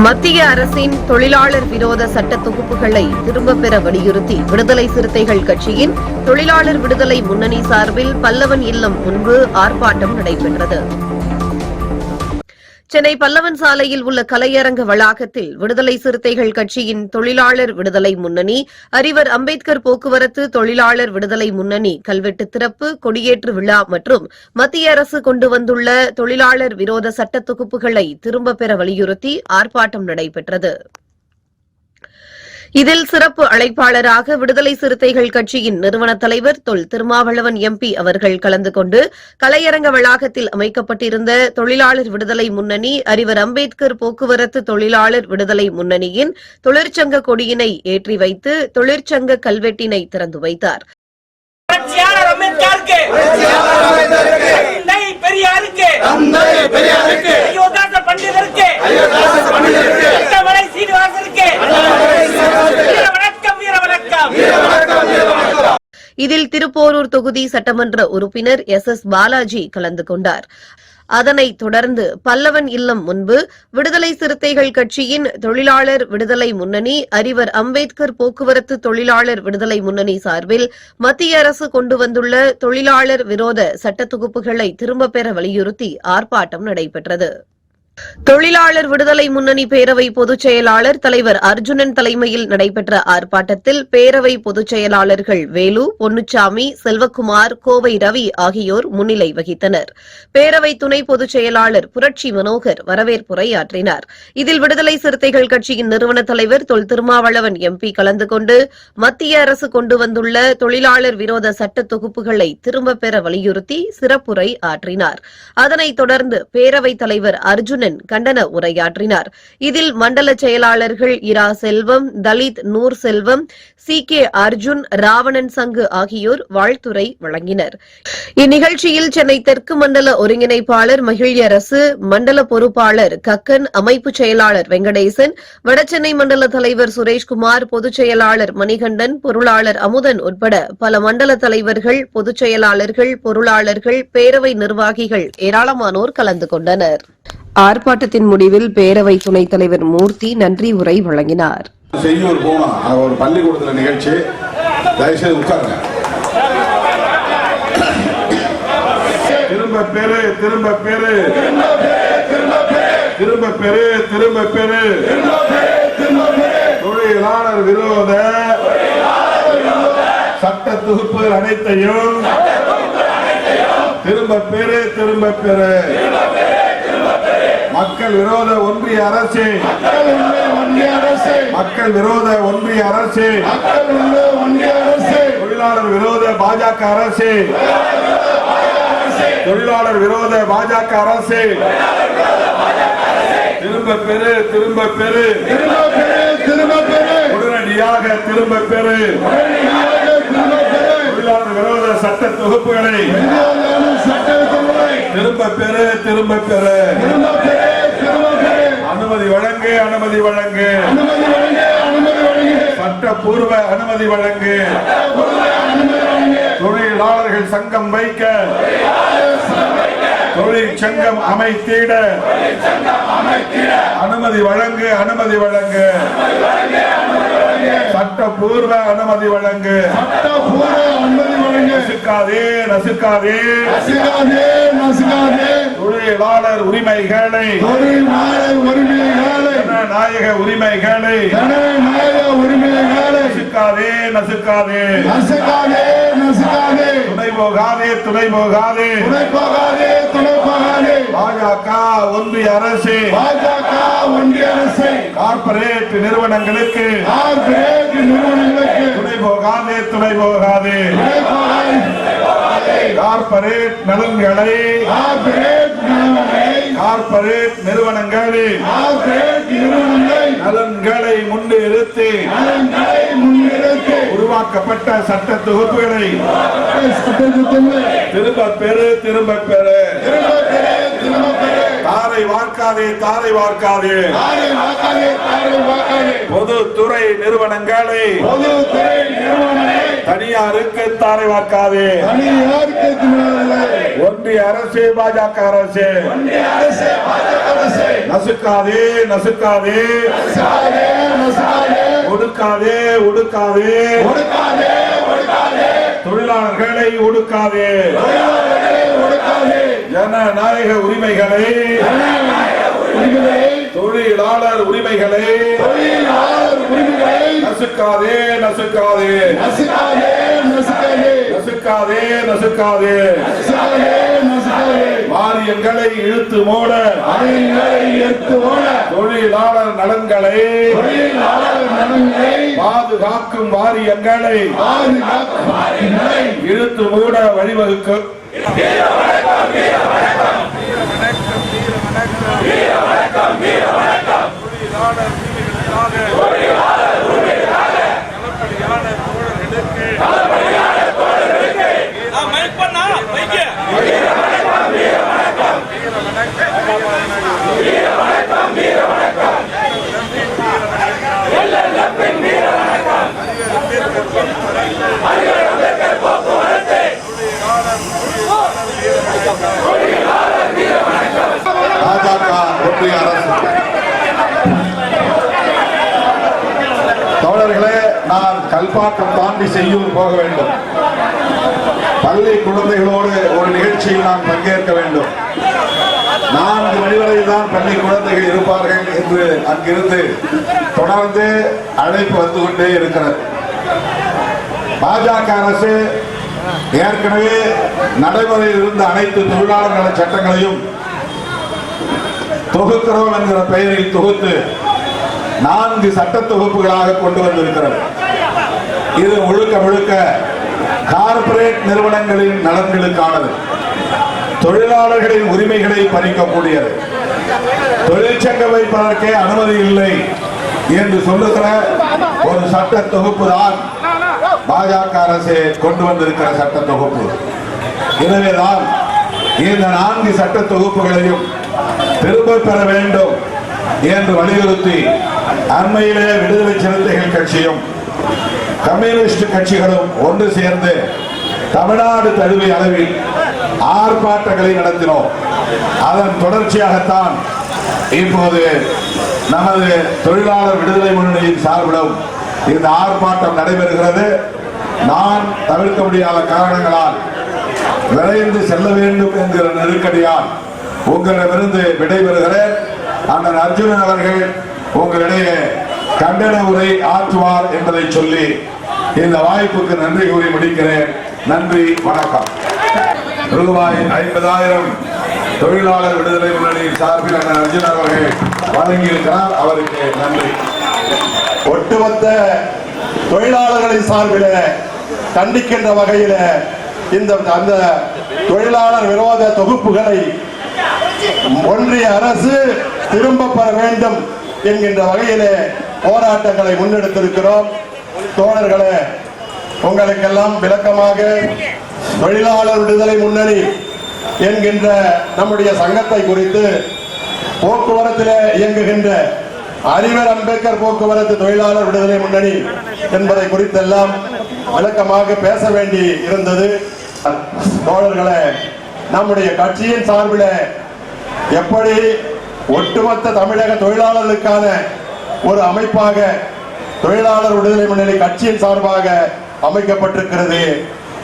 மத்திய அரசின் தொழிலாளர் விரோத சட்ட தொகுப்புகளை திரும்பப் பெற வலியுறுத்தி விடுதலை சிறுத்தைகள் கட்சியின் தொழிலாளர் விடுதலை முன்னணி சார்பில் பல்லவன் இல்லம் முன்பு ஆர்ப்பாட்டம் நடைபெற்றது. சென்னை பல்லவன் சாலையில் உள்ள கலையரங்க வளாகத்தில் விடுதலை சிறுத்தைகள் கட்சியின் தொழிலாளர் விடுதலை முன்னணி, அறிவர் அம்பேத்கர் போக்குவரத்து தொழிலாளர் விடுதலை முன்னணி கல்வெட்டு திறப்பு, கொடியேற்று விழா மற்றும் மத்திய அரசு கொண்டு வந்துள்ள தொழிலாளர் விரோத சட்ட தொகுப்புகளை திரும்பப் பெற வலியுறுத்தி ஆர்ப்பாட்டம் நடைபெற்றது. இதில் சிறப்பு அழைப்பாளராக விடுதலை சிறுத்தைகள் கட்சியின் நிறுவன தலைவர் தொல் திருமாவளவன் MP அவர்கள் கலந்து கொண்டு கலையரங்க வளாகத்தில் அமைக்கப்பட்டிருந்த தொழிலாளர் விடுதலை முன்னணி, அறிவர் அம்பேத்கர் போக்குவரத்து தொழிலாளர் விடுதலை முன்னணியின் தொழிற்சங்க கொடியினை ஏற்றி வைத்து தொழிற்சங்க கல்வெட்டினை திறந்து வைத்தார். இதில் திருப்போரூர் தொகுதி சட்டமன்ற உறுப்பினர் SS பாலாஜி கலந்து கொண்டார். அதனைத் தொடர்ந்து பல்லவன் இல்லம் முன்பு விடுதலை சிறுத்தைகள் கட்சியின் தொழிலாளர் விடுதலை முன்னணி, அறிவர் அம்பேத்கர் போக்குவரத்து தொழிலாளர் விடுதலை முன்னணி சார்பில் மத்திய அரசு கொண்டு வந்துள்ள தொழிலாளர் விரோத சட்ட தொகுப்புகளை திரும்பப் பெற வலியுறுத்தி ஆர்ப்பாட்டம் நடைபெற்றது. தொழிலாளர் விடுதலை முன்னணி பேரவை பொதுச் செயலாளர் தலைவர் அர்ஜுனன் தலைமையில் நடைபெற்ற ஆர்ப்பாட்டத்தில் பேரவை பொதுச் செயலாளர்கள் வேலு, பொன்னுச்சாமி, செல்வக்குமார், கோவை ரவி ஆகியோர் முன்னிலை வகித்தனர். பேரவை துணை பொதுச் செயலாளர் புரட்சி மனோகர் வரவேற்புரையாற்றினார். இதில் விடுதலை சிறுத்தைகள் கட்சியின் நிறுவன தலைவர் தொல் திருமாவளவன் MP கலந்து கொண்டு மத்திய அரசு கொண்டு வந்துள்ள தொழிலாளர் விரோத சட்ட தொகுப்புகளை திரும்பப் பெற வலியுறுத்தி சிறப்புரை ஆற்றினார். அதனைத் தொடர்ந்து பேரவைத் தலைவர் அர்ஜுனன் கண்டன உரையாற்றினார். இதில் மண்டல செயலாளர்கள் இரா செல்வம், தலித் நூர் செல்வம், CK அர்ஜுன், ராவணன் சங்கு ஆகியோர் வாழ்த்துரை வழங்கினர். இந்நிகழ்ச்சியில் சென்னை தெற்கு மண்டல ஒருங்கிணைப்பாளர் மகிழ்யரசு, மண்டல பொறுப்பாளர் கக்கன், அமைப்பு செயலாளர் வெங்கடேசன், வடசென்னை மண்டல தலைவர் சுரேஷ்குமார், பொதுச் செயலாளர் மணிகண்டன், பொருளாளர் அமுதன் உட்பட பல மண்டல தலைவர்கள், பொதுச் செயலாளர்கள், பொருளாளர்கள், பேரவை நிர்வாகிகள் ஏராளமானோர் கலந்து கொண்டனர். ஆர்ப்பாட்டத்தின் முடிவில் பேரவை துணைத் தலைவர் மூர்த்தி நன்றி உரை வழங்கினார். செய்யூர் போனோம், ஒரு பள்ளிக்கூடத்தில் நிகழ்ச்சி, தயவுசெய்து உட்காருங்க. திரும்ப பெரு, திரும்ப பெரு, திரும்ப பெரு, திரும்ப பெரு, தொழிலாளர் விரோத சட்ட தொகுப்புகள் அனைத்தையும் திரும்ப பெரு, திரும்ப பெரு. மக்கள் விரோத ஒன்றிய அரசு, மக்கள் விரோத ஒன்றிய அரசு, தொழிலாளர் விரோத பாஜக அரசு, தொழிலாளர் விரோத பாஜக அரசு, திரும்ப பெரு, திரும்ப பெரு, உடனடியாக திரும்ப பெரு. தொழிலாளர் விரோத சட்ட தொகுப்புகளை திரும்ப பெரு, திரும்ப பெரு. அனுமதி வழங்கு, அனுமதி வழங்கு, சட்டப்பூர்வ அனுமதி வழங்கு. தொழிலாளர்கள் சங்கம் வைக்க, தொழிற்சங்கம் அமைத்திட அனுமதி வழங்கு, அனுமதி வழங்கு, சட்டப்பூர்வ அனுமதி வழங்கு. நசுக்காதே, நசுக்காதே, தொழிலாளர் உரிமைகளை, ஜனநாயக உரிமைகளை நசுக்காதே, நசுக்காதே, துணை போகாதே, துணை போகாதே, பாஜக ஒன்றிய அரசு, கார்ப்பரேட் நிறுவனங்களுக்கு துணை போகாதே, துணை போகாதே. கார்ப்பரேட் நலன்களை, கார்ப்பரேட் நிறுவனங்களை நலன்களை முன்னிறுத்தி உருவாக்கப்பட்ட சட்ட தொகுப்புகளை திரும்ப பெறு, திரும்ப பெறு. தாரை வார்க்காதே, தாரை வார்க்காதே. பொதுத்துறை நிறுவனங்களை தனியார் தனியாருக்கு தாரை வார்க்காதே. ஒன்றிய அரசு பாஜக அரசு நசுக்காதே நசுக்காதே ஒடுக்காதே ஒடுக்காதே தொழிலாளர்களை ஒடுக்காதே. ஜனநாயக உரிமைகளை தொழிலாளர் உரிமைகளை நசுக்காதே நசுக்காதே நசுக்காதே நசுக்காதே. வாரியங்களை இழுத்து மூட தொழிலாளர் நலன்களை பாதுகாக்கும் வாரியங்களை இழுத்து மூட வழிவகுக்கும். பாஜக ஒன்றிய அரசு தோழர்களே, நான் கல்பாக்கம் தாண்டி செய்யூர் போக வேண்டும். பள்ளி குழந்தைகளோடு ஒரு நிகழ்ச்சியில் நான் பங்கேற்க வேண்டும். 4 மணி வரையில் தான் பள்ளி குழந்தைகள் இருப்பார்கள் என்று அங்கிருந்து தொடர்ந்து அழைப்பு வந்து கொண்டே இருக்கிறது. பாஜக அரசு ஏற்கனவே நடைமுறையில் இருந்த அனைத்து தொழிலாளர் நல சட்டங்களையும் தொகுக்கிறோம் என்கிற பெயரில் தொகுத்து 4 சட்ட தொகுப்புகளாக கொண்டு வந்திருக்கிறது. இது முழுக்க முழுக்க கார்ப்பரேட் நிறுவனங்களின் நலன்களுக்கானது. தொழிலாளர்களின் உரிமைகளை பறிக்கக்கூடியது. தொழிற்சங்கம் வைப்பதற்கே அனுமதி இல்லை என்று சொல்லுகிற ஒரு சட்ட தொகுப்பு தான் பாஜக அரசு கொண்டு வந்திருக்கிற சட்ட தொகுப்பு. எனவேதான் இந்த 4 சட்ட தொகுப்புகளையும் திரும்ப பெற வேண்டும் என்று வலியுறுத்தி அண்மையிலே விடுதலை சிறுத்தைகள் கட்சியும் கம்யூனிஸ்ட் கட்சிகளும் ஒன்று சேர்ந்து தமிழ்நாடு தழுவிய அளவில் ஆர்ப்பாட்டங்களை நடத்தினோம். அதன் தொடர்ச்சியாகத்தான் இப்போது நமது தொழிலாளர் விடுதலை முன்னணியின் சார்பிலும் இந்த ஆர்ப்பாட்டம் நடைபெறுகிறது. நான் தவிர்க்க முடியாத காரணங்களால் விரைந்து செல்ல வேண்டும் என்கிற நெருக்கடியால் உங்களிடமிருந்து விடைபெறுகிறேன். அண்ணன் அர்ஜுனன் அவர்கள் உங்களிடையே கண்டன உரை ஆற்றுவார் என்பதை சொல்லி இந்த வாய்ப்புக்கு நன்றி கூறி முடிக்கிறேன். நன்றி, வணக்கம். ரூபாய் 50,000 தொழிலாளர் விடுதலை முன்னணியின் சார்பில் அண்ணன் அர்ஜுனன் அவர்கள் வழங்கியிருக்கிறார். அவருக்கு நன்றி. ஒட்டுமொத்த தொழிலாளர்களின் சார்பில் கண்டிக்கின்ற வகையில் அந்த தொழிலாளர் விரோத தொகுப்புகளை ஒன்றிய அரசு திரும்ப பெற வேண்டும் என்கின்ற வகையிலே போராட்டங்களை முன்னெடுத்திருக்கிறோம். தோழர்களே, உங்களுக்கெல்லாம் விளக்கமாக தொழிலாளர் விடுதலை முன்னணி என்கின்ற நம்முடைய சங்கத்தை குறித்து போக்குவரத்தில் இயங்குகின்ற அறிவர் அம்பேத்கர் போக்குவரத்து தொழிலாளர் விடுதலை முன்னணி என்பதை குறித்தெல்லாம் விளக்கமாக பேச வேண்டி இருந்தது. தோழர்களே, நம்முடைய கட்சியின் சார்பில் எப்படி ஒட்டுமொத்த தமிழக தொழிலாளர்களுக்கான ஒரு அமைப்பாக தொழிலாளர் விடுதலை முன்னணி கட்சியின் சார்பாக அமைக்கப்பட்டிருக்கிறது.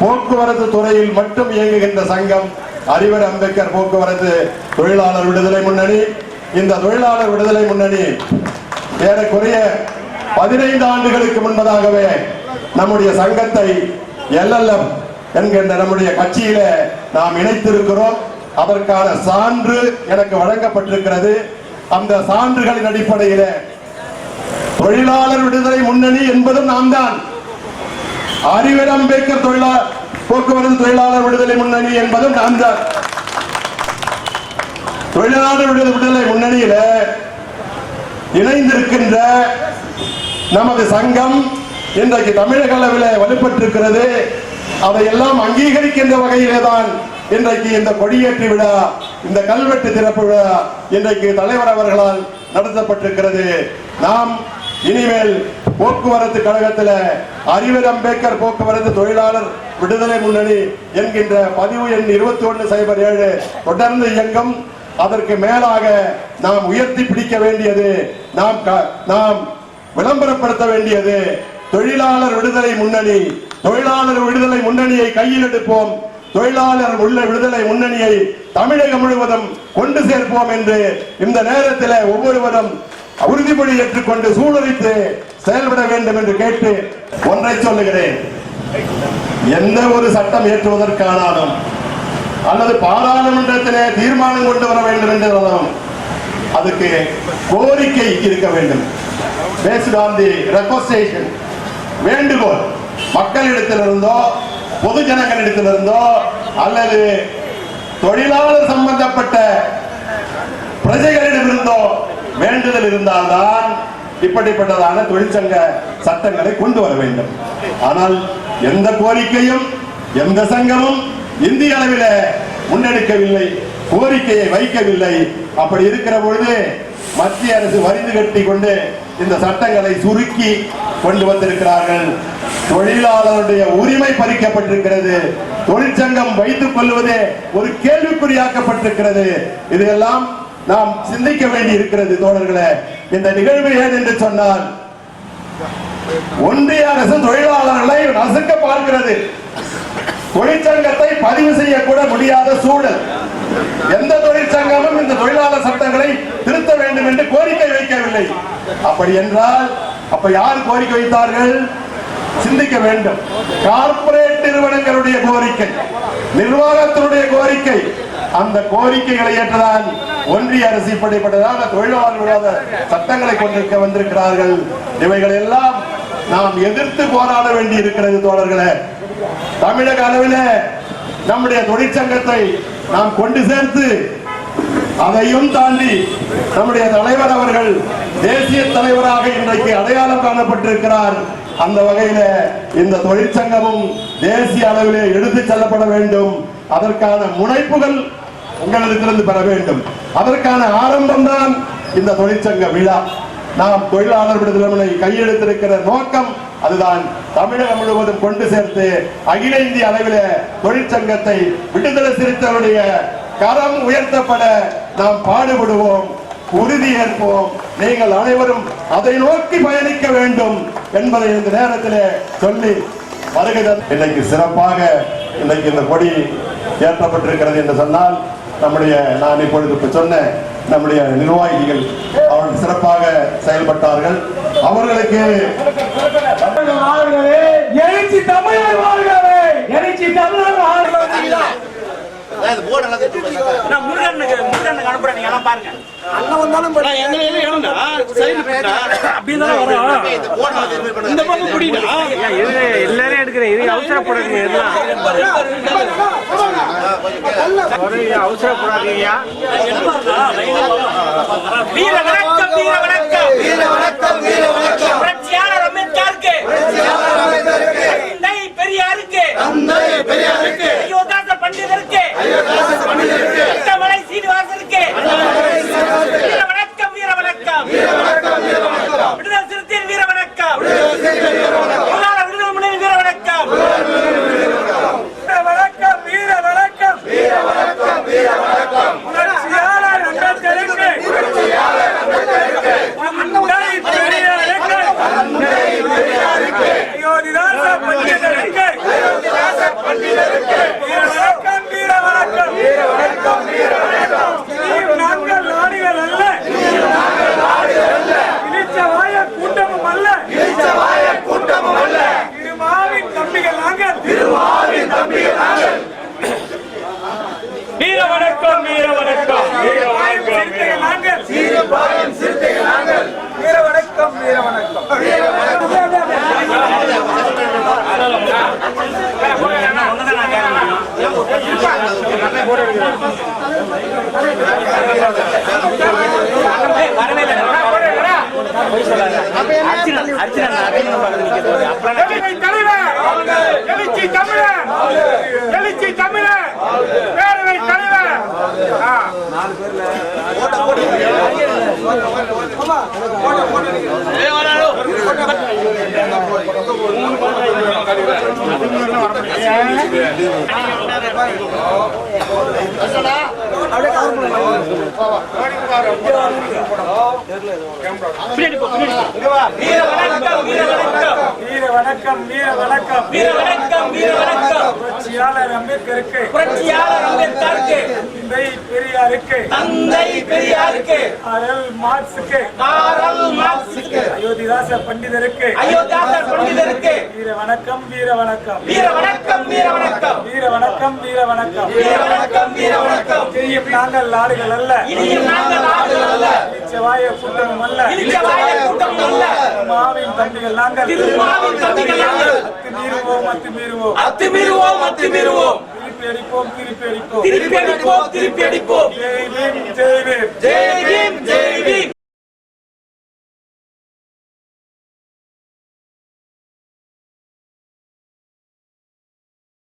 போக்குவரத்து துறையில் மட்டும் இயங்குகின்ற சங்கம் அறிவர் அம்பேத்கர் போக்குவரத்து தொழிலாளர் விடுதலை முன்னணி. இந்த தொழிலாளர் விடுதலை முன்னணி ஏறக்குறைய 15 ஆண்டுகளுக்கு முன்பதாகவே நம்முடைய சங்கத்தை LLM என்கின்ற நம்முடைய கட்சியில நாம் இணைத்திருக்கிறோம். அதற்கான சான்று எனக்கு வழங்கப்பட்டிருக்கிறது. அந்த சான்றுகளின் அடிப்படையில் தொழிலாளர் விடுதலை முன்னணி என்பதும் நாம் தான். அறிவர் அம்பேத்கர் போக்குவரத்து தொழிலாளர் விடுதலை முன்னணி என்பதும் நாம் தான். தொழிலாளர் விடுதலை முன்னணியில இணைந்திருக்கின்ற நமது சங்கம் இன்றைக்கு தமிழக அளவில் வலுப்பட்டிருக்கிறது. அதையெல்லாம் அங்கீகரிக்கின்ற வகையிலே தான் இன்றைக்கு இந்த கொடியேற்று விழா, இந்த கல்வெட்டு திறப்பு விழா இன்றைக்கு தலைவர் அவர்களால் நடத்தப்பட்டிருக்கிறது. நாம் இனிமேல் போக்குவரத்து கழகத்தில் அறிவர் அம்பேத்கர் போக்குவரத்து தொழிலாளர் விடுதலை முன்னணி என்கின்ற பதிவு எண் 2107 தொடர்ந்து இயங்கும். அதற்கு மேலாக நாம் உயர்த்தி பிடிக்க வேண்டியது, நாம் விளம்பரப்படுத்த வேண்டியது தொழிலாளர் விடுதலை முன்னணி. தொழிலாளர் விடுதலை முன்னணியை கையில் எடுப்போம், தொழிலாளர் உள்ள விடுதலை முன்னணியை தமிழகம் முழுவதும் கொண்டு சேர்ப்போம் என்று இந்த நேரத்தில் ஒவ்வொருவரும் உறுதிமொழி ஏற்றுக்கொண்டு சூழலித்து செயல்பட வேண்டும் என்று கேட்டு ஒன்றை சொல்லுகிறேன். எந்த ஒரு சட்டம் ஏற்றுவதற்கானாலும் அல்லது பாராளுமன்றத்திலே தீர்மானம் கொண்டு வர வேண்டும் என்றாலும் அதுக்கு கோரிக்கை இருக்க வேண்டும். பேஸ்ட் ஆன் தி ரெக்வெஸ்டேஷன், வேண்டுகோள் மக்களிடத்திலிருந்தோ பொது ஜனங்களிடத்திலிருந்தோ அல்லது தொழிலாளர் சம்பந்தப்பட்ட பிரஜைகளிடமிருந்தோ வேண்டுதல் இருந்தால்தான் இப்படிப்பட்டதான தொழிற்சங்க சட்டங்களை கொண்டு வர வேண்டும். ஆனால் எந்த கோரிக்கையும் எந்த சங்கமும் இந்திய அளவில் முன்னெடுக்கவில்லை, கோரிக்கையை வைக்கவில்லை. அப்படி இருக்கிற பொழுது மத்திய அரசு வரிந்து கட்டி கொண்டு இந்த சட்டங்களை சுருக்கி கொண்டு வந்திருக்கிறார்கள். தொழிலாளருடைய உரிமை பறிக்கப்பட்டிருக்கிறது. தொழிற்சங்கம் வைத்துக் கொள்வதே ஒரு கேள்விக்குறியாக்கப்பட்டிருக்கிறது. இதையெல்லாம் நாம் சிந்திக்க வேண்டி இருக்கிறது தோழர்களே. இந்த நிகழ்வு ஏன் என்று சொன்னால், ஒன்றிய அரசு தொழிலாளர்களை நசுக்க பார்க்கிறது. தொழிற்சங்கத்தை பதிவு செய்யக்கூட முடியாத சூழல். எந்த தொழிற்சங்கமும் இந்த தொழிலாளர் சட்டங்களை திருத்த வேண்டும் என்று கோரிக்கை வைக்கவில்லை. அப்படி என்றால் அப்ப யார் கோரிக்கை வைத்தார்கள்? சிந்திக்க வேண்டும். கார்ப்பரேட் நிறுவனங்களுடைய கோரிக்கை, நிர்வாகத்தினுடைய கோரிக்கை. அந்த கோரிக்கைகளை ஏற்றுதான் ஒன்றிய அரசு இப்படிப்பட்டதாக தொழிலாளர் விரோத சட்டங்களை கொண்டிருக்க வந்திருக்கிறார்கள். இவைகள் எல்லாம் நாம் எதிர்த்து போராட வேண்டி இருக்கிறது தோழர்களே. தமிழக அளவில் நம்முடைய தொழிற்சங்கத்தை நாம் கொண்டு சேர்த்து, அதையும் தாண்டி நம்முடைய தலைவர் அவர்கள் தேசிய தலைவராக இன்றைக்கு அடையாளம் காணப்பட்டிருக்கிறார். அந்த வகையில இந்த தொழிற்சங்கமும் தேசிய அளவிலே எடுத்து செல்லப்பட வேண்டும். அதற்கான முனைப்புகள் உங்களிடத்திலிருந்து பெற வேண்டும். அதற்கான ஆரம்பம் தான் இந்த தொழிற்சங்க விழா. நாம் தொழிலாளர் விடுதலை கையெழுத்திருக்கிற நோக்கம் அதுதான். தமிழகம் முழுவதும் கொண்டு சேர்த்து அகில இந்திய அளவில் தொழிற்சங்கத்தை விடுதலை சிறுத்தைகளுடைய கரம் உயர்த்தப்பட நாம் பாடுபடுவோம், உறுதியேற்போம். நீங்கள் அனைவரும் அதை நோக்கி பயணிக்க வேண்டும் என்பதை இந்த நேரத்தில் சொல்லி வருகிறது. இன்னைக்கு சிறப்பாக இன்னைக்கு இந்த கொடி ஏற்றப்பட்டிருக்கிறது என்று சொன்னால், நம்முடைய நான் இப்பொழுது சொன்ன நம்முடைய நிர்வாகிகள் அவர்கள் சிறப்பாக செயல்பட்டார்கள். அவர்களுக்கு எழுச்சி தமிழர் வாழ்கவே, எழுச்சி தமிழர் வாழ்கவே. எல்லாரும் எடுக்கிறேன், அவசரப்படாதீங்க, அவசரப்படாதீங்க. வீர வணக்கம், வீர வணக்கம், வீர வணக்கம், வீர வணக்கம். புரட்சியாளர் அம்பேத்கருக்கு, தந்தை பெரியாருக்கு, தந்தை பெரியாருக்கு, அயோத்தாச பண்டிதருக்கு, அயோத்தாச பண்டிதருக்கு, தமிழை சீனிவாசனுக்கு வீர வணக்கம், வீர வணக்கம், வீர வணக்கம், வீர வணக்கம். விடுதலை சிறுத்தைகள் வீர வணக்கம், விடுதலை சிறுத்தைகள் வீர வணக்கம். தொழிலாளர் விடுதலை முன்னணி வீர வணக்கம், வீர வணக்கம், வீர வணக்கம், வீர வணக்கம், வீர வணக்கம். புரட்சியாளர் அம்பேத்கருக்கு, புரட்சியாளர் அம்பேத்கருக்கு, தந்தை பெரியாருக்கு, தந்தை பெரியாருக்கு, அயோத்திதாச பண்டிதருக்கு, அயோத்திதாச பண்டிதருக்கு வீர வணக்கம், வீர வணக்கம், வீர வணக்கம், வீர வணக்கம். நாங்கள் நாடிகள் அல்ல, நாங்கள் நாடிகள் அல்ல, இளிச்சவாய கூட்டமும் அல்ல, இளிச்சவாய கூட்டமும் அல்ல, திருமாவின் தம்பிகள் நாங்கள், திருமாவின் தம்பிகள் நாங்கள். வீர வணக்கம், வீர வணக்கம், வீர வணக்கம், வீர நாங்கள், சீரபாயின் சிறுத்தைகள் நாங்கள். வீர வணக்கம், வீர வணக்கம், வீர வணக்கம். எழுச்சி தமிழர், எழுச்சி தமிழர், பேரவை தலைவர். வீர வணக்கம் வீர வணக்கம் வீர வணக்கம் வீர வணக்கம் வீர வணக்கம் வீர வணக்கம் புரட்சியாளர் அம்பேத்கருக்கு புரட்சியாளர் அம்பேத்கருக்கு தந்தை பெரியாருக்கு தந்தை பெரியாருக்கு காரல் மார்க்சுக்கு காரல் மார்க்சுக்கு அயோத்திதாச பண்டிதருக்கு அயோத்தியாசர் பண்டிதருக்கு வீர வணக்கம் வீர வணக்கம் வீர வணக்கம் வீர வணக்கம் வீர வணக்கம் வீர வணக்கம் வீர வணக்கம் வீர வணக்கம் இனியும் நாங்கள் நாடுகள் அல்ல இனியும் நாங்கள் நாடுகள் அல்ல இச்சவாய கூட்டமும் அல்ல இனிச்சவாய கூட்டம் அல்ல மாவின் தம்பிகள் நாங்கள் திருமாவின் தம்பிகள் நாங்கள் அத்துமீறுவோம் அத்துமீறுவோம் அத்துமீறுவோம் அத்துமீறுவோம் திருப்பி அடிப்போம் திருப்பி அடிப்போம் திருப்பி அடிப்போம் திருப்பி அடிப்போம் ஜெய் பீம் ஜெய் பீம் ஜெய் பீம் ஜெய் பீம்